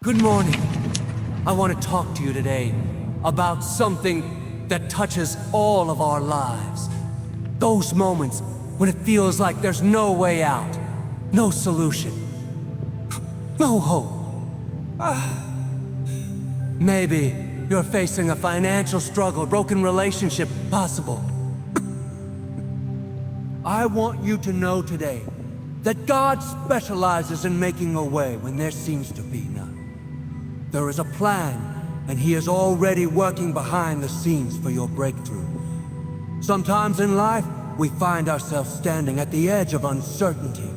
Good morning. I want to talk to you today about something that touches all of our lives. Those moments when it feels like there's no way out, no solution, no hope. Maybe you're facing a financial struggle, broken relationship, possible. I want you to know today that God specializes in making a way when there seems to be none. There is a plan, and He is already working behind the scenes for your breakthrough. Sometimes in life, we find ourselves standing at the edge of uncertainty.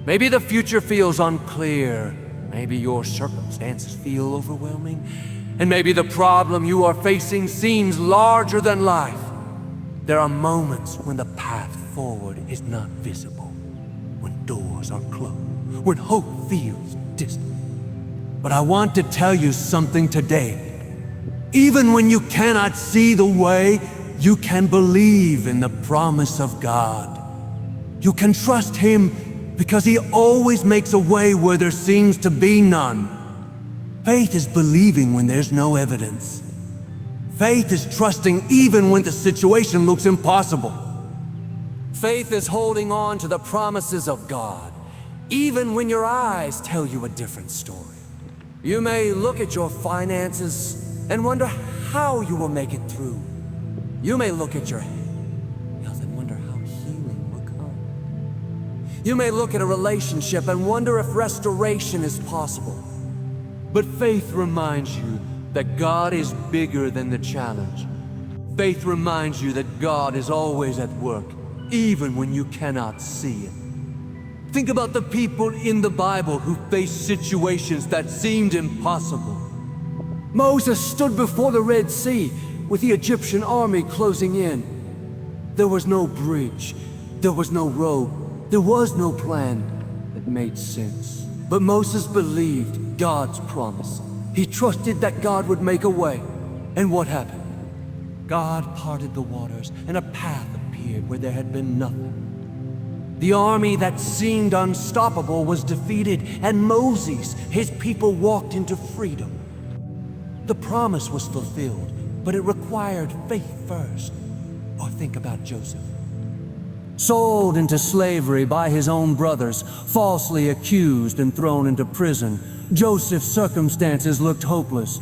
Maybe the future feels unclear. Maybe your circumstances feel overwhelming. And maybe the problem you are facing seems larger than life. There are moments when the path forward is not visible, when doors are closed, when hope feels distant. But I want to tell you something today. Even when you cannot see the way, you can believe in the promise of God. You can trust Him because He always makes a way where there seems to be none. Faith is believing when there's no evidence. Faith is trusting even when the situation looks impossible. Faith is holding on to the promises of God, even when your eyes tell you a different story. You may look at your finances and wonder how you will make it through. You may look at your health and wonder how healing will come. You may look at a relationship and wonder if restoration is possible. But faith reminds you that God is bigger than the challenge. Faith reminds you that God is always at work, even when you cannot see it. Think about the people in the Bible who faced situations that seemed impossible. Moses stood before the Red Sea with the Egyptian army closing in. There was no bridge, there was no road, there was no plan that made sense. But Moses believed God's promise. He trusted that God would make a way. And what happened? God parted the waters, and a path appeared where there had been nothing. The army that seemed unstoppable was defeated, and Moses, his people, walked into freedom. The promise was fulfilled, but it required faith first. Or think about Joseph. Sold into slavery by his own brothers, falsely accused and thrown into prison, Joseph's circumstances looked hopeless.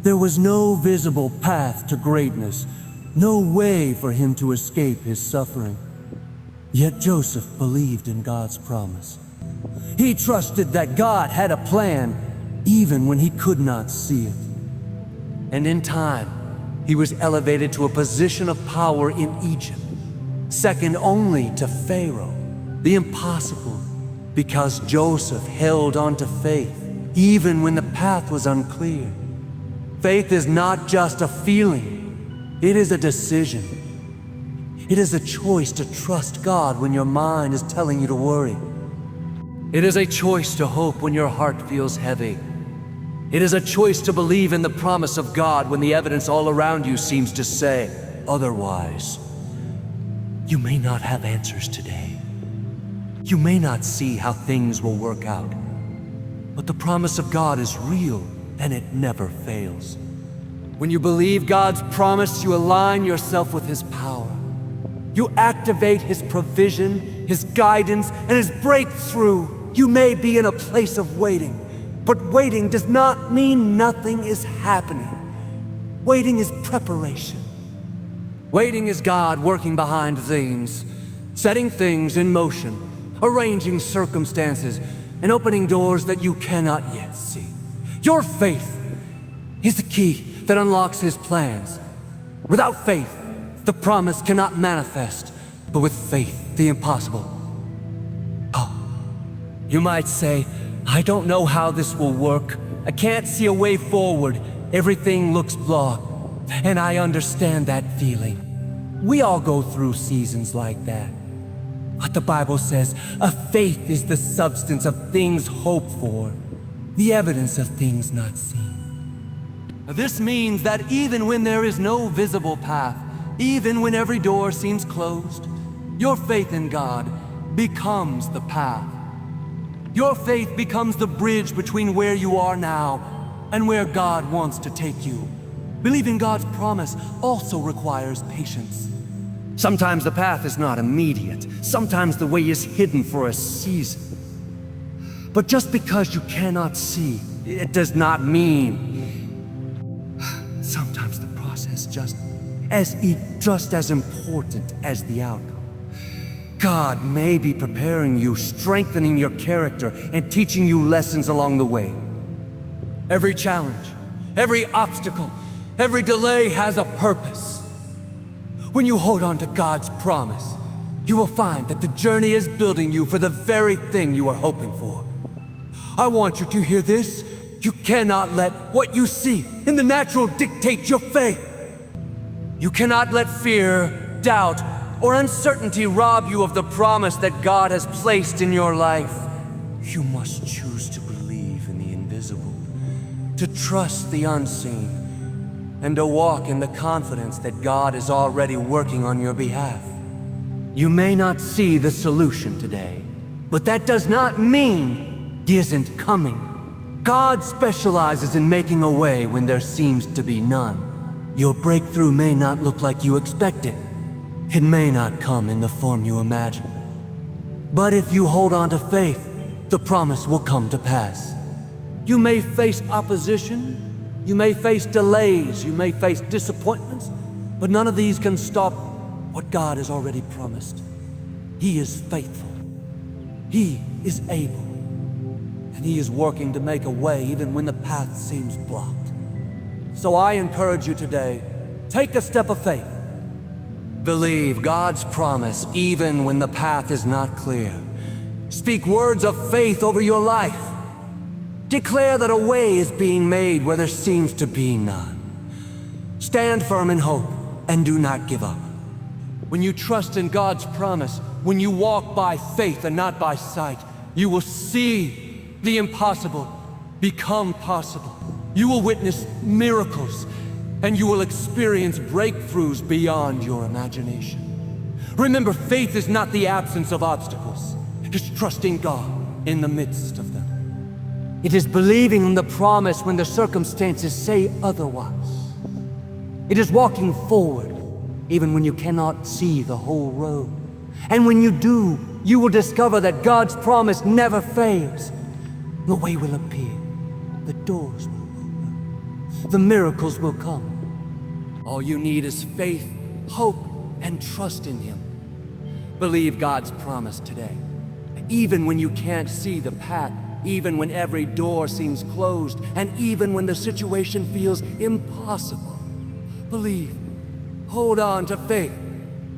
There was no visible path to greatness, no way for him to escape his suffering. Yet Joseph believed in God's promise. He trusted that God had a plan, even when he could not see it. And in time, he was elevated to a position of power in Egypt, second only to Pharaoh, the impossible, because Joseph held on to faith, even when the path was unclear. Faith is not just a feeling, it is a decision. It is a choice to trust God when your mind is telling you to worry. It is a choice to hope when your heart feels heavy. It is a choice to believe in the promise of God when the evidence all around you seems to say otherwise. You may not have answers today. You may not see how things will work out. But the promise of God is real, and it never fails. When you believe God's promise, you align yourself with His power. You activate His provision, His guidance, and His breakthrough. You may be in a place of waiting, but waiting does not mean nothing is happening. Waiting is preparation. Waiting is God working behind things, setting things in motion, arranging circumstances, and opening doors that you cannot yet see. Your faith is the key that unlocks His plans. Without faith, the promise cannot manifest, but with faith, the impossible. Oh, you might say, I don't know how this will work. I can't see a way forward. Everything looks blocked. And I understand that feeling. We all go through seasons like that. But the Bible says, a faith is the substance of things hoped for, the evidence of things not seen. This means that even when there is no visible path, even when every door seems closed, your faith in God becomes the path. Your faith becomes the bridge between where you are now and where God wants to take you. Believing God's promise also requires patience. Sometimes the path is not immediate. Sometimes the way is hidden for a season. But just because you cannot see, it does not mean. Sometimes the process just as important as the outcome. God may be preparing you, strengthening your character, and teaching you lessons along the way. Every challenge, every obstacle, every delay has a purpose. When you hold on to God's promise, you will find that the journey is building you for the very thing you are hoping for. I want you to hear this. You cannot let what you see in the natural dictate your faith. You cannot let fear, doubt, or uncertainty rob you of the promise that God has placed in your life. You must choose to believe in the invisible, to trust the unseen, and to walk in the confidence that God is already working on your behalf. You may not see the solution today, but that does not mean He isn't coming. God specializes in making a way when there seems to be none. Your breakthrough may not look like you expected. It may not come in the form you imagine. But if you hold on to faith, the promise will come to pass. You may face opposition, you may face delays, you may face disappointments, but none of these can stop what God has already promised. He is faithful. He is able. And He is working to make a way even when the path seems blocked. So I encourage you today, take a step of faith. Believe God's promise even when the path is not clear. Speak words of faith over your life. Declare that a way is being made where there seems to be none. Stand firm in hope and do not give up. When you trust in God's promise, when you walk by faith and not by sight, you will see the impossible become possible. You will witness miracles, and you will experience breakthroughs beyond your imagination. Remember, faith is not the absence of obstacles. It is trusting God in the midst of them. It is believing in the promise when the circumstances say otherwise. It is walking forward even when you cannot see the whole road. And when you do, you will discover that God's promise never fails. The way will appear. The doors will open. The miracles will come. All you need is faith, hope, and trust in Him. Believe God's promise today. Even when you can't see the path, even when every door seems closed, and even when the situation feels impossible. Believe. Hold on to faith,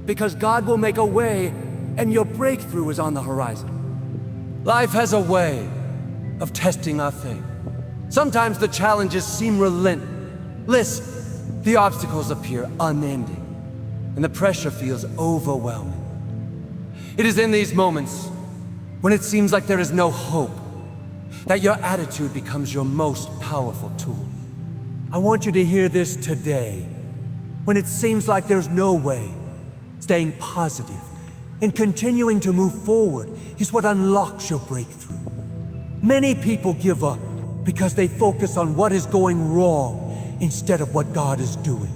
because God will make a way, and your breakthrough is on the horizon. Life has a way of testing our faith. Sometimes the challenges seem relentless. The obstacles appear unending, and the pressure feels overwhelming. It is in these moments, when it seems like there is no hope, that your attitude becomes your most powerful tool. I want you to hear this today. When it seems like there's no way, staying positive and continuing to move forward is what unlocks your breakthrough. Many people give up because they focus on what is going wrong instead of what God is doing.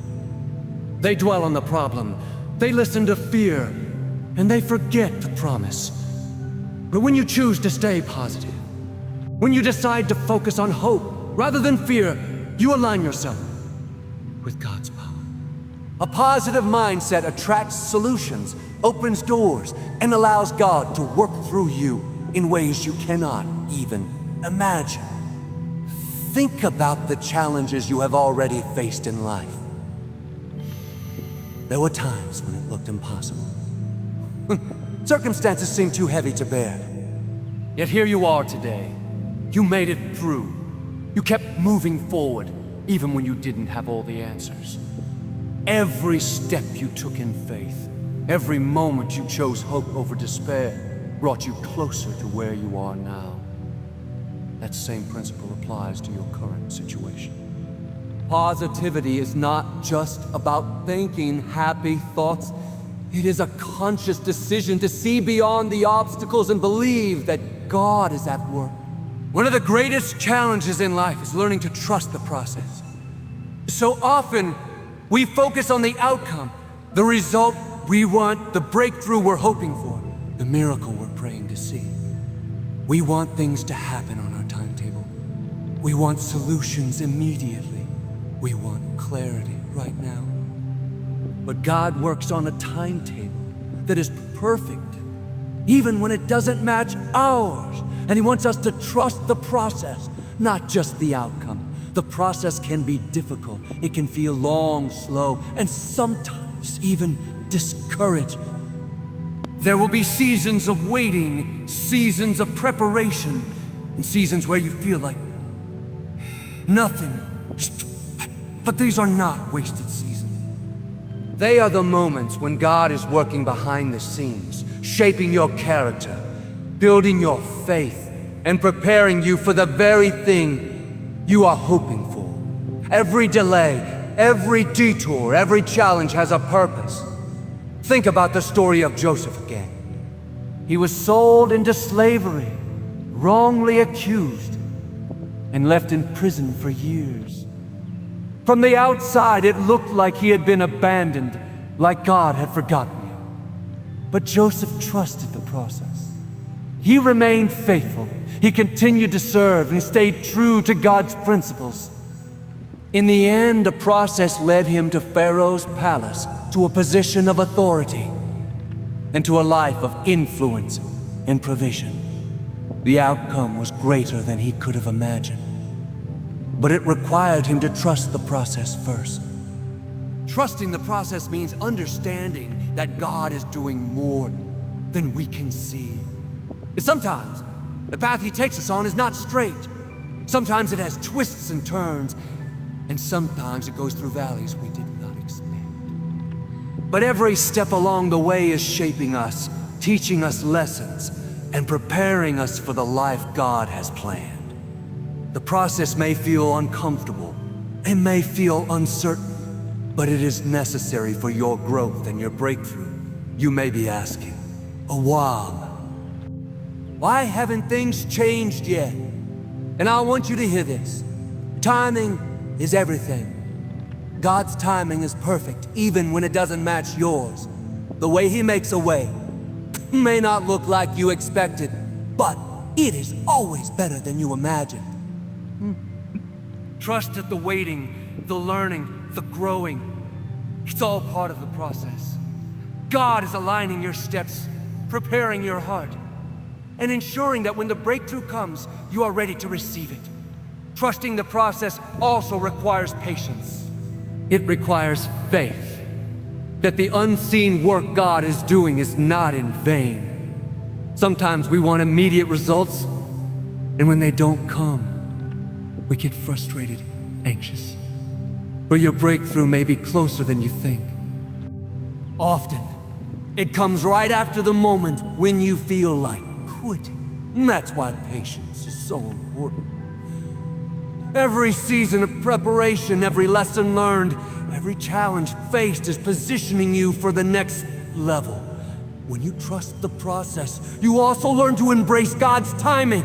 They dwell on the problem, they listen to fear, and they forget the promise. But when you choose to stay positive, when you decide to focus on hope rather than fear, you align yourself with God's power. A positive mindset attracts solutions, opens doors, and allows God to work through you in ways you cannot even imagine. Think about the challenges you have already faced in life. There were times when it looked impossible. Circumstances seemed too heavy to bear. Yet here you are today. You made it through. You kept moving forward, even when you didn't have all the answers. Every step you took in faith, every moment you chose hope over despair, brought you closer to where you are now. That same principle applies to your current situation. Positivity is not just about thinking happy thoughts. It is a conscious decision to see beyond the obstacles and believe that that God is at work. One of the greatest challenges in life is learning to trust the process. So often, we focus on the outcome, the result we want, the breakthrough we're hoping for, the miracle we're praying to see. We want things to happen on our timetable. We want solutions immediately. We want clarity right now. But God works on a timetable that is perfect, even when it doesn't match ours. And He wants us to trust the process, not just the outcome. The process can be difficult. It can feel long, slow, and sometimes even discouraging. There will be seasons of waiting, seasons of preparation, and seasons where you feel like nothing. But these are not wasted seasons. They are the moments when God is working behind the scenes, shaping your character, building your faith, and preparing you for the very thing you are hoping for. Every delay, every detour, every challenge has a purpose. Think about the story of Joseph again. He was sold into slavery, wrongly accused, and left in prison for years. From the outside, it looked like he had been abandoned, like God had forgotten him. But Joseph trusted the process. He remained faithful. He continued to serve and stayed true to God's principles. In the end, the process led him to Pharaoh's palace, to a position of authority, and to a life of influence and provision. The outcome was greater than he could have imagined, but it required him to trust the process first. Trusting the process means understanding that God is doing more than we can see. Sometimes, the path He takes us on is not straight. Sometimes it has twists and turns, and sometimes it goes through valleys we did not expect. But every step along the way is shaping us, teaching us lessons, and preparing us for the life God has planned. The process may feel uncomfortable, it may feel uncertain, but it is necessary for your growth and your breakthrough. You may be asking, "Oh, wow, why haven't things changed yet?" And I want you to hear this. Timing is everything. God's timing is perfect, even when it doesn't match yours. The way He makes a way may not look like you expected, but it is always better than you imagined. Trust that the waiting, the learning, the growing, it's all part of the process. God is aligning your steps, preparing your heart, and ensuring that when the breakthrough comes, you are ready to receive it. Trusting the process also requires patience. It requires faith that the unseen work God is doing is not in vain. Sometimes we want immediate results, and when they don't come, we get frustrated, anxious. Or your breakthrough may be closer than you think. Often, it comes right after the moment when you feel like quitting. And that's why patience is so important. Every season of preparation, every lesson learned, every challenge faced is positioning you for the next level. When you trust the process, you also learn to embrace God's timing.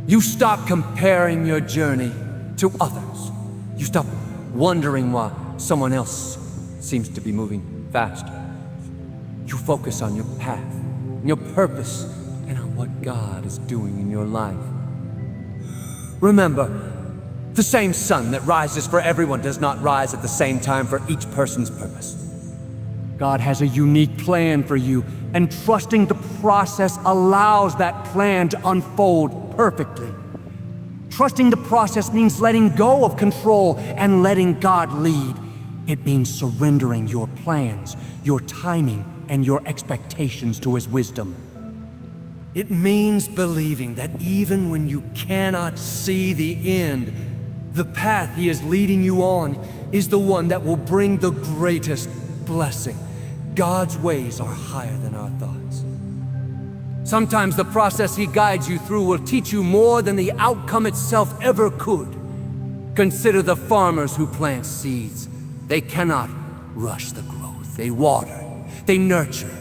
You stop comparing your journey to others. You stop wondering why someone else seems to be moving faster. You focus on your path, your purpose, and on what God is doing in your life. Remember, the same sun that rises for everyone does not rise at the same time for each person's purpose. God has a unique plan for you, and trusting the process allows that plan to unfold perfectly. Trusting the process means letting go of control and letting God lead. It means surrendering your plans, your timing, and your expectations to His wisdom. It means believing that even when you cannot see the end, the path He is leading you on is the one that will bring the greatest blessing. God's ways are higher than our thoughts. Sometimes the process He guides you through will teach you more than the outcome itself ever could. Consider the farmers who plant seeds. They cannot rush the growth. They water, they nurture,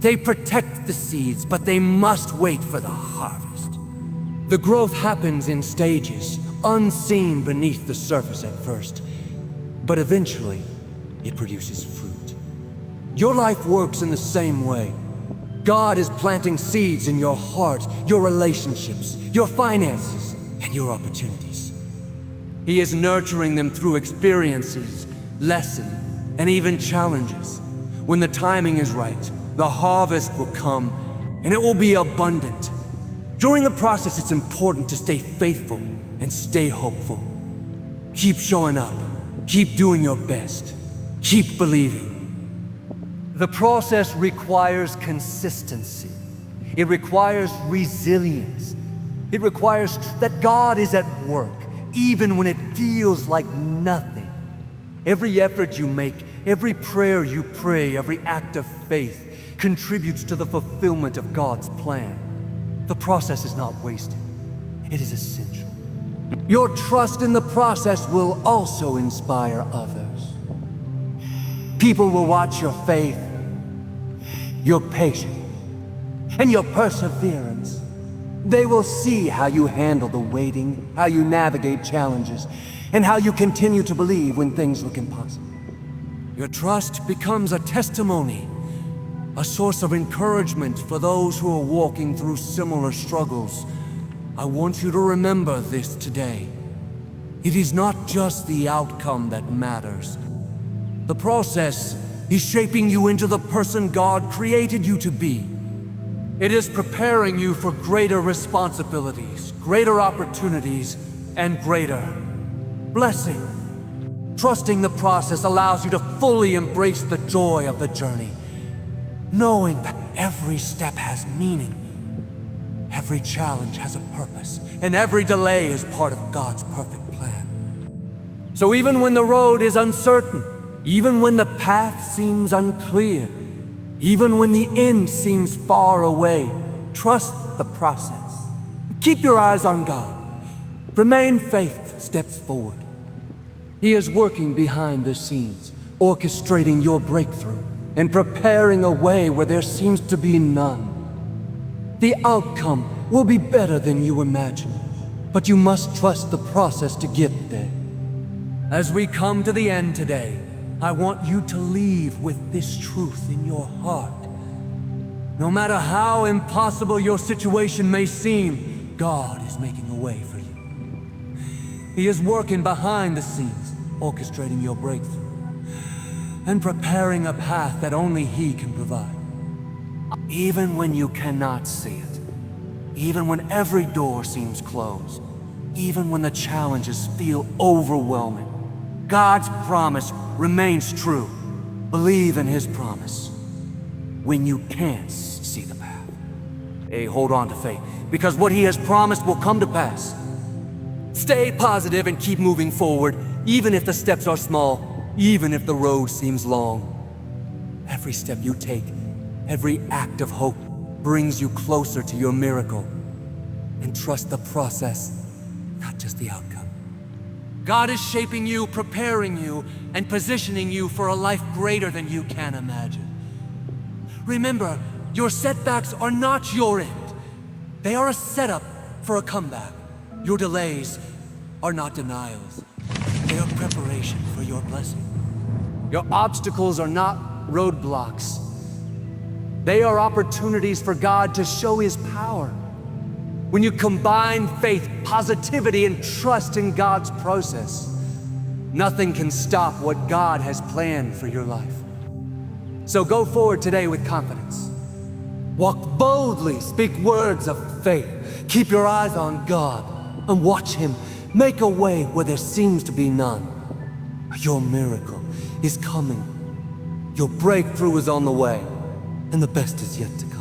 They protect the seeds, but they must wait for the harvest. The growth happens in stages, unseen beneath the surface at first, but eventually it produces fruit. Your life works in the same way. God is planting seeds in your heart, your relationships, your finances, and your opportunities. He is nurturing them through experiences, lessons, and even challenges. When the timing is right, the harvest will come, and it will be abundant. During the process, it's important to stay faithful and stay hopeful. Keep showing up. Keep doing your best. Keep believing. The process requires consistency. It requires resilience. It requires that God is at work, even when it feels like nothing. Every effort you make, every prayer you pray, every act of faith contributes to the fulfillment of God's plan. The process is not wasted. It is essential. Your trust in the process will also inspire others. People will watch your faith, your patience, and your perseverance. They will see how you handle the waiting, how you navigate challenges, and how you continue to believe when things look impossible. Your trust becomes a testimony, a source of encouragement for those who are walking through similar struggles. I want you to remember this today. It is not just the outcome that matters. The process is shaping you into the person God created you to be. It is preparing you for greater responsibilities, greater opportunities, and greater blessing. Trusting the process allows you to fully embrace the joy of the journey, knowing that every step has meaning, every challenge has a purpose, and every delay is part of God's perfect plan. So even when the road is uncertain, even when the path seems unclear, even when the end seems far away, trust the process. Keep your eyes on God. Remain faithful steps forward. He is working behind the scenes, orchestrating your breakthrough and preparing a way where there seems to be none. The outcome will be better than you imagine, but you must trust the process to get there. As we come to the end today, I want you to leave with this truth in your heart. No matter how impossible your situation may seem, God is making a way for you. He is working behind the scenes, orchestrating your breakthrough, and preparing a path that only He can provide. Even when you cannot see it, even when every door seems closed, even when the challenges feel overwhelming, God's promise remains true. Believe in His promise when you can't see the path. Hey, hold on to faith, because what He has promised will come to pass. Stay positive and keep moving forward, even if the steps are small, even if the road seems long. Every step you take, every act of hope brings you closer to your miracle. And trust the process, not just the outcome. God is shaping you, preparing you, and positioning you for a life greater than you can imagine. Remember, your setbacks are not your end. They are a setup for a comeback. Your delays are not denials. They are preparation for your blessing. Your obstacles are not roadblocks. They are opportunities for God to show His power. When you combine faith, positivity, and trust in God's process, nothing can stop what God has planned for your life. So go forward today with confidence. Walk boldly, speak words of faith. Keep your eyes on God and watch Him make a way where there seems to be none. Your miracle is coming. Your breakthrough is on the way, and the best is yet to come.